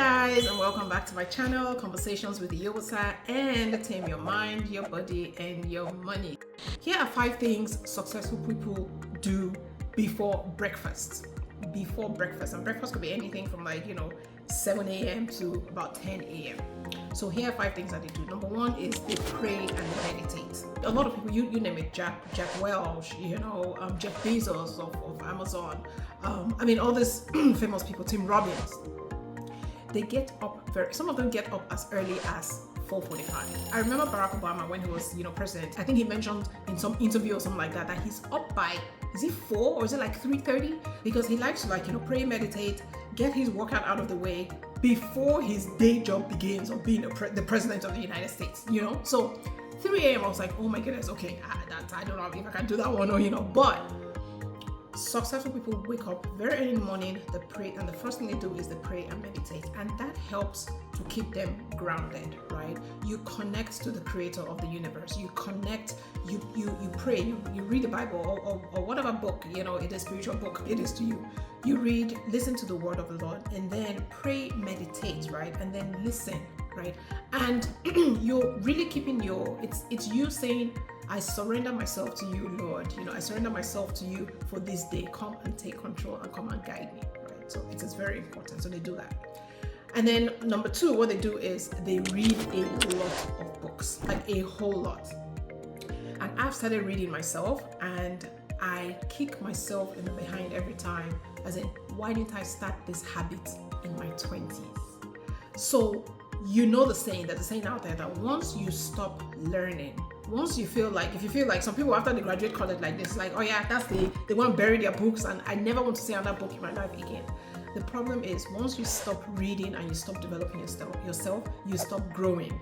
guys, and welcome back to my channel, Conversations with 𝐬𝐮𝐬𝐫𝐷 and Tame Your Mind, Your Body, and Your Money. Here are 5 things successful people do before breakfast. Before breakfast, and breakfast could be anything from 7 a.m. to about 10 a.m. So here are 5 things that they do. Number 1 is they pray and meditate. A lot of people, you name it, Jack Welch, Jeff Bezos of Amazon, all these famous people, Tim Robbins. They get up some of them get up as early as 4:45. I remember Barack Obama when he was, president. I think he mentioned in some interview or something like that he's up by, is it 4 or is it like 3:30? Because he likes to pray, meditate, get his workout out of the way before his day job begins of being the president of the United States. So 3 a.m. I was like, oh my goodness, okay, I don't know if I can do that one or but. Successful people wake up very early in the morning, they pray, and the first thing they do is they pray and meditate, and that helps to keep them grounded, right? You connect to the creator of the universe. You connect, you pray, you read the Bible or whatever book, it is spiritual book it is to you. You read, listen to the word of the Lord, and then pray, meditate, right? And then listen, right? And you're really keeping it's you saying, I surrender myself to you, Lord. I surrender myself to you for this day. Come and take control and come and guide me, right? So it is very important. So they do that. And then number 2, what they do is they read a lot of books, like a whole lot. And I've started reading myself, and I kick myself in the behind every time, as in, why didn't I start this habit in my 20s? So the saying, there's a saying out there that once you stop learning, once you feel like, if you feel like some people after they graduate college like this, like, oh yeah, they want to bury their books and I never want to see another book in my life again. The problem is once you stop reading and you stop developing yourself, you stop growing.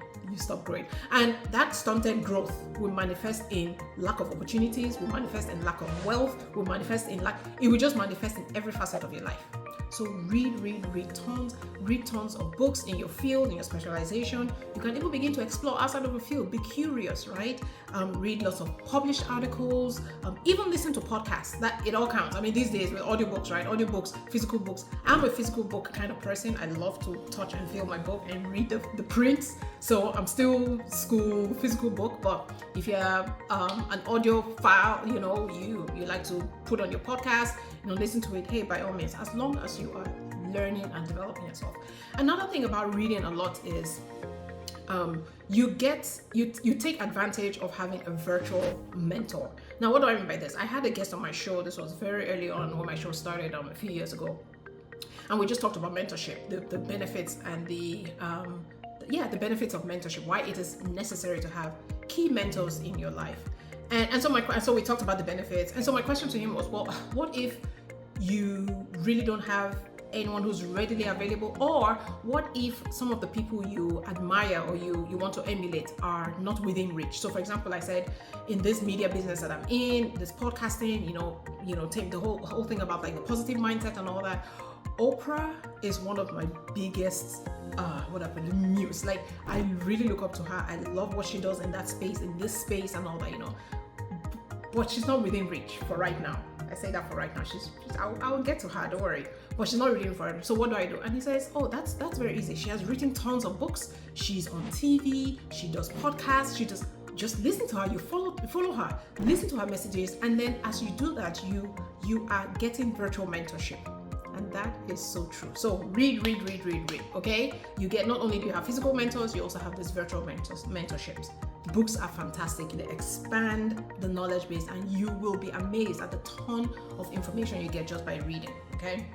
And that stunted growth will manifest in lack of opportunities, will manifest in lack of wealth, will manifest in it will just manifest in every facet of your life. So read tons of books in your field, in your specialization. You can even begin to explore outside of your field. Be curious, right? Read lots of published articles, even listen to podcasts. That it all counts. These days with audiobooks, right? Audiobooks, physical books. I'm a physical book kind of person. I love to touch and feel my book and read the prints. So I'm still school physical book, but if you have an audio file, you like to put on your podcast, listen to it, hey, by all means, as long as you are learning and developing yourself. Another thing about reading a lot is you take advantage of having a virtual mentor. Now, what do I mean by this? I had a guest on my show. This was very early on when my show started a few years ago, and we just talked about mentorship, the benefits and the benefits of mentorship, why it is necessary to have key mentors in your life. And so we talked about the benefits. And so my question to him was, well, what if you really don't have anyone who's readily available? Or what if some of the people you admire or you want to emulate are not within reach? So for example, I said, in this media business that I'm in, this podcasting, take the whole thing about the positive mindset and all that. Oprah is one of my biggest muse. I really look up to her. I love what she does in that space, in this space and all that, but she's not within reach for right now. I say that for right now. I will get to her, don't worry. But she's not reading for it. So what do I do? And he says, oh, that's very easy. She has written tons of books. She's on TV. She does podcasts. She does. Just listen to her. You follow her. Listen to her messages, and then as you do that, you are getting virtual mentorship. And that is so true. So read, okay? You get, not only do you have physical mentors, you also have these virtual mentorships. Books are fantastic. They expand the knowledge base, and you will be amazed at the ton of information you get just by reading, okay?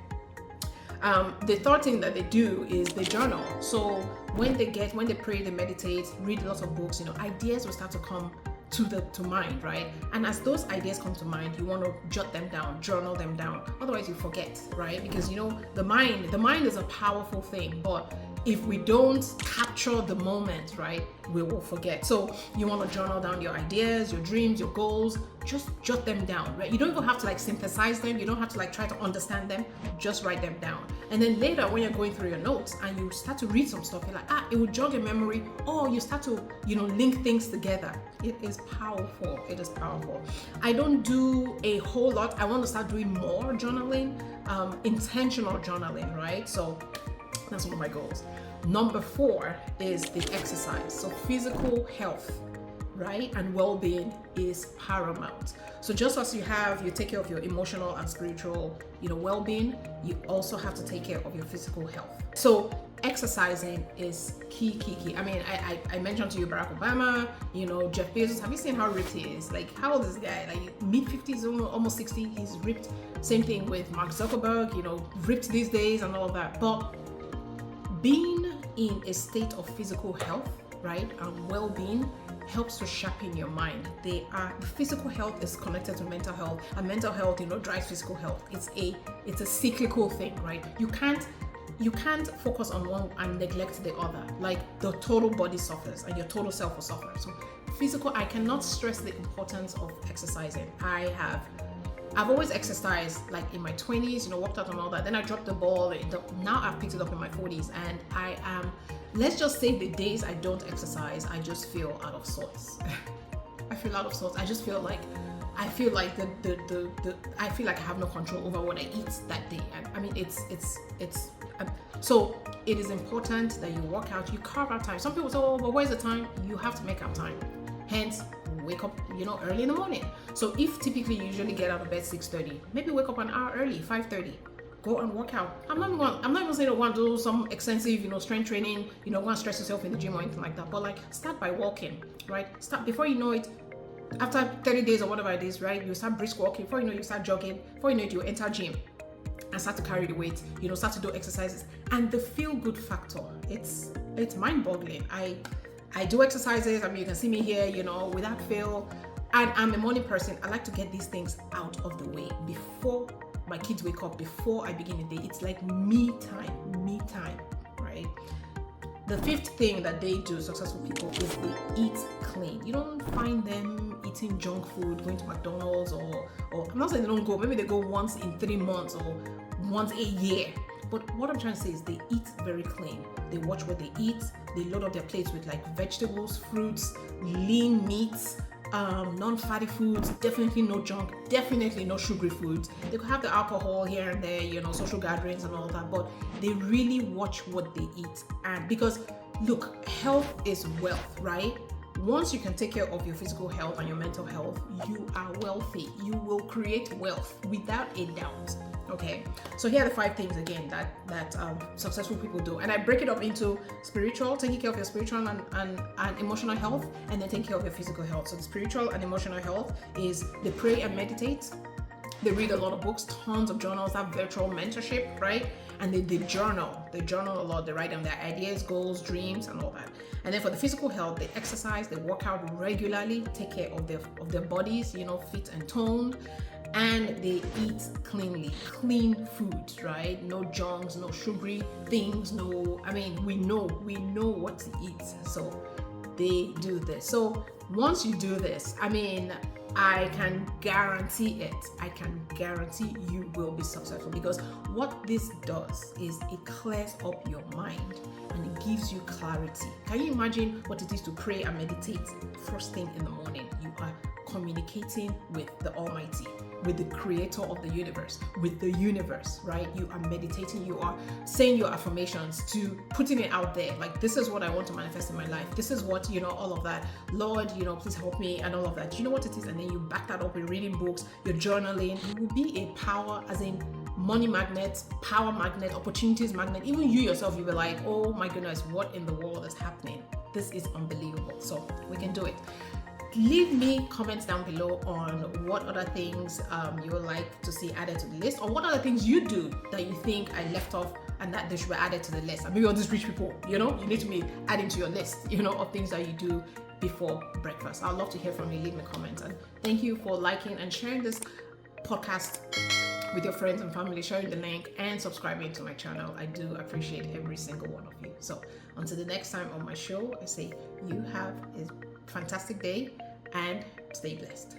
The third thing that they do is they journal. So when they pray, they meditate, read lots of books, ideas will start to come to mind, right? And as those ideas come to mind, you want to jot them down, journal them down. Otherwise you forget, right? Because the mind is a powerful thing, but if we don't capture the moment, right, we will forget. So you want to journal down your ideas, your dreams, your goals. Just jot them down, right? You don't even have to synthesize them. You don't have to try to understand them. Just write them down. And then later when you're going through your notes and you start to read some stuff, you're like, it will jog your memory, or you start to, link things together. It is powerful. It is powerful. I don't do a whole lot. I want to start doing more journaling, intentional journaling, right? So That's one of my goals. Number 4 is the exercise. So physical health, right, and well-being is paramount. So just as you take care of your emotional and spiritual, well-being, you also have to take care of your physical health. So exercising is key. I mean, I mentioned to you Barack Obama, Jeff Bezos. Have you seen how ripped he is? Like, how old is this guy? Like mid-50s, almost 60. He's ripped. Same thing with Mark Zuckerberg, ripped these days and all of that. But being in a state of physical health, right, and well-being helps to sharpen your mind. The physical health is connected to mental health, and mental health, drives physical health. It's a cyclical thing, right? You can't focus on one and neglect the other. Like, the total body suffers and your total self will suffer. So I cannot stress the importance of exercising. I've always exercised, like in my 20s, worked out and all that. Then I dropped the ball. Now I've picked it up in my 40s, and I am, let's just say the days I don't exercise, I just feel out of sorts. I feel out of sorts. I just feel like I feel like I have no control over what I eat that day. I mean, so it is important that you work out, you carve out time. Some people say, oh, but where's the time? You have to make out time. Hence, wake up, early in the morning. So if typically you usually get out of bed 6:30, maybe wake up an hour early, 5:30. Go and work out. I'm not even saying to go and do some extensive, strength training, go and stress yourself in the gym or anything like that. But like, start by walking, right? Start before you know it. After 30 days or whatever it is, right? You start brisk walking. Before you know it, you start jogging. Before you know it, you enter gym and start to carry the weight. Start to do exercises. And the feel-good factor, it's mind-boggling. I do exercises. I mean, you can see me here, without fail. And I'm a morning person. I like to get these things out of the way before my kids wake up, before I begin the day. It's like me time, right? The 5th thing that they do, successful people, is they eat clean. You don't find them eating junk food, going to McDonald's or I'm not saying they don't go, maybe they go once in 3 months or once a year. But what I'm trying to say is they eat very clean. They watch what they eat. They load up their plates with like vegetables, fruits, lean meats, non-fatty foods, definitely no junk, definitely no sugary foods. They could have the alcohol here and there, social gatherings and all that, but they really watch what they eat. And because look, health is wealth, right? Once you can take care of your physical health and your mental health, you are wealthy. You will create wealth without a doubt. Okay, so here are the 5 things again that successful people do, and I break it up into spiritual, taking care of your spiritual and emotional health, and then taking care of your physical health. So the spiritual and emotional health is they pray and meditate, they read a lot of books, tons of journals, have virtual mentorship, right? And they journal a lot. They write down their ideas, goals, dreams, and all that. And then for the physical health, they exercise, they work out regularly, take care of their bodies, fit and toned. And they eat clean food, right? No junks, no sugary things, we know what to eat. So they do this. So once you do this, I can guarantee it. I can guarantee you will be successful, because what this does is it clears up your mind and it gives you clarity. Can you imagine what it is to pray and meditate first thing in the morning? You are communicating with the Almighty, with the creator of the universe, with the universe, right? You are meditating, you are saying your affirmations, to putting it out there. Like, this is what I want to manifest in my life. This is what, all of that. Lord, please help me and all of that. Do you know what it is? And then you back that up with reading books, you're journaling. You will be a power, as in money magnet, power magnet, opportunities magnet. Even you yourself, you'll be like, oh my goodness, what in the world is happening? This is unbelievable. So we can do it. Leave me comments down below on what other things you would like to see added to the list, or what other things you do that you think I left off and that they should be added to the list. And maybe all these rich people, you need to be adding to your list, of things that you do before breakfast. I'd love to hear from you. Leave me comments. And thank you for liking and sharing this podcast with your friends and family, sharing the link and subscribing to my channel. I do appreciate every single one of you. So until the next time on my show, I say you have a fantastic day and stay blessed.